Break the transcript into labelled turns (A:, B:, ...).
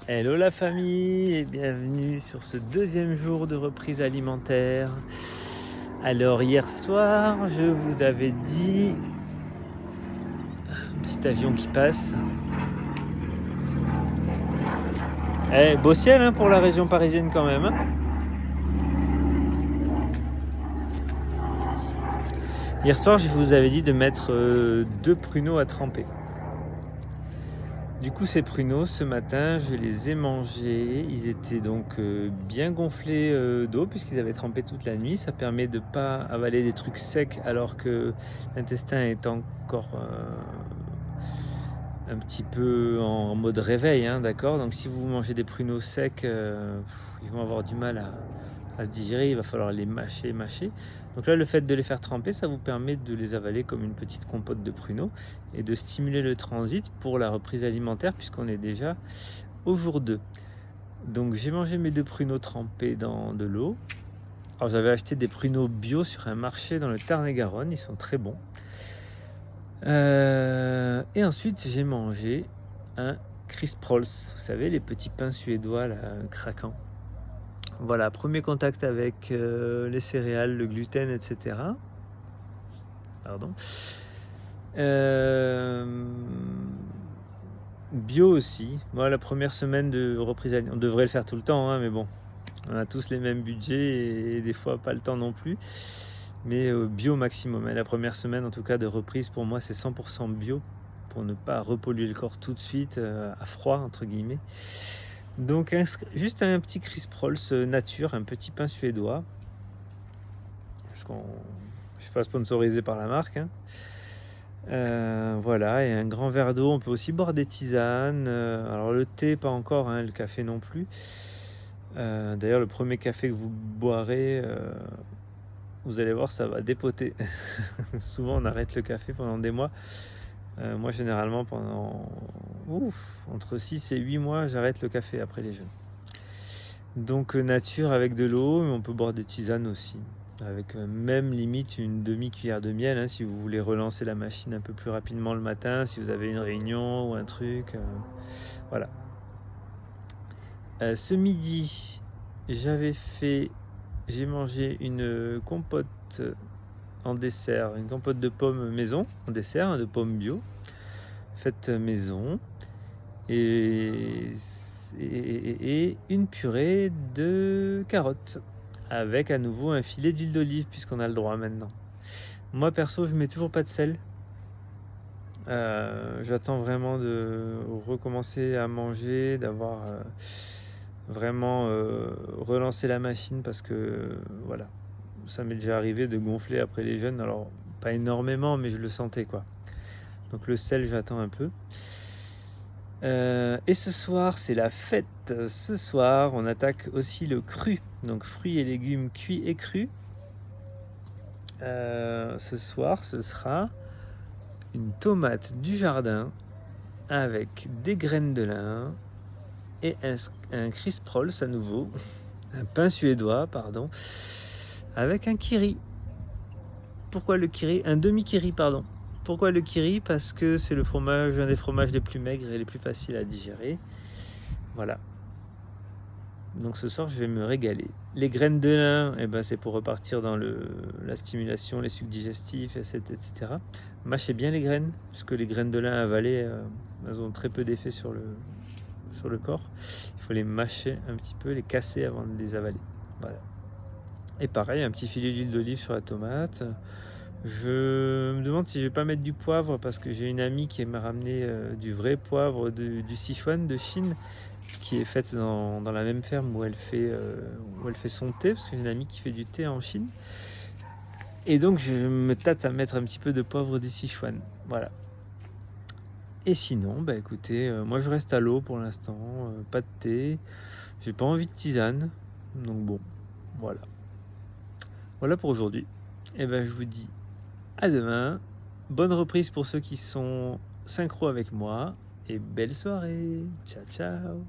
A: Hello la famille et bienvenue sur ce deuxième jour de reprise alimentaire. Alors hier soir, je vous avais dit, un petit avion qui passe. Beau ciel hein, pour la région parisienne quand même. Hein. Hier soir, je vous avais dit de mettre 2 pruneaux à tremper. Du coup, ces pruneaux, ce matin, je les ai mangés. Ils étaient donc bien gonflés d'eau puisqu'ils avaient trempé toute la nuit. Ça permet de ne pas avaler des trucs secs alors que l'intestin est encore un petit peu en mode réveil, hein, d'accord. Donc si vous mangez des pruneaux secs, ils vont avoir du mal à se digérer. Il va falloir les mâcher. Donc là, le fait de les faire tremper, ça vous permet de les avaler comme une petite compote de pruneaux et de stimuler le transit pour la reprise alimentaire puisqu'on est déjà au jour 2. Donc j'ai mangé mes 2 pruneaux trempés dans de l'eau. Alors j'avais acheté des pruneaux bio sur un marché dans le Tarn-et-Garonne, ils sont très bons. Et ensuite j'ai mangé un Crisprols, vous savez les petits pains suédois là, craquants. Voilà, premier contact avec les céréales, le gluten, etc. Pardon. Bio aussi. Moi, la première semaine de reprise, on devrait le faire tout le temps, hein, mais bon, on a tous les mêmes budgets et des fois pas le temps non plus. Mais bio maximum. Et la première semaine, en tout cas, de reprise, pour moi, c'est 100% bio pour ne pas repolluer le corps tout de suite à froid, entre guillemets. Donc juste un petit Crisprols nature, un petit pain suédois. Parce qu'on, je suis pas sponsorisé par la marque. Hein. Voilà, et un grand verre d'eau. On peut aussi boire des tisanes. Alors le thé, pas encore, hein, le café non plus. D'ailleurs, le premier café que vous boirez, vous allez voir, ça va dépoter. Souvent, on arrête le café pendant des mois. Moi, généralement, pendant entre 6 et 8 mois, j'arrête le café après les jeûnes. Donc, nature avec de l'eau, mais on peut boire des tisanes aussi. Avec même limite une demi-cuillère de miel, hein, si vous voulez relancer la machine un peu plus rapidement le matin, si vous avez une réunion ou un truc. Voilà. Ce midi, j'ai mangé une compote en dessert, une compote de pommes maison en dessert, hein, de pommes bio, faite maison, et une purée de carottes avec à nouveau un filet d'huile d'olive puisqu'on a le droit maintenant. Moi perso, je mets toujours pas de sel. J'attends vraiment de recommencer à manger, d'avoir vraiment relancé la machine parce que voilà, ça m'est déjà arrivé de gonfler après les jeûnes. Alors pas énormément, mais je le sentais quoi. Donc le sel, j'attends un peu. Et ce soir, c'est la fête. Ce soir, on attaque aussi le cru. Donc fruits et légumes cuits et crus. Ce soir, ce sera une tomate du jardin avec des graines de lin et un Crisprols à nouveau, un pain suédois, pardon, avec un kiri. Pourquoi le kiri? Un demi-kiri, pardon. Pourquoi le kiri? Parce que c'est le fromage, un des fromages les plus maigres et les plus faciles à digérer. Voilà. Donc ce soir, je vais me régaler. Les graines de lin, eh ben, c'est pour repartir dans la stimulation, les sucs digestifs, etc. Mâchez bien les graines, puisque les graines de lin avalées, elles ont très peu d'effet sur le corps. Il faut les mâcher un petit peu, les casser avant de les avaler. Voilà. Et pareil, un petit filet d'huile d'olive sur la tomate. Je me demande si je vais pas mettre du poivre parce que j'ai une amie qui m'a ramené du vrai poivre du Sichuan de Chine qui est faite dans la même ferme où elle fait son thé, parce que j'ai une amie qui fait du thé en Chine. Et donc je me tâte à mettre un petit peu de poivre du Sichuan. Voilà. Et sinon, bah écoutez, moi je reste à l'eau pour l'instant, pas de thé, j'ai pas envie de tisane, donc bon, voilà. Voilà pour aujourd'hui. Et ben je vous dis à demain. Bonne reprise pour ceux qui sont synchro avec moi et belle soirée. Ciao ciao.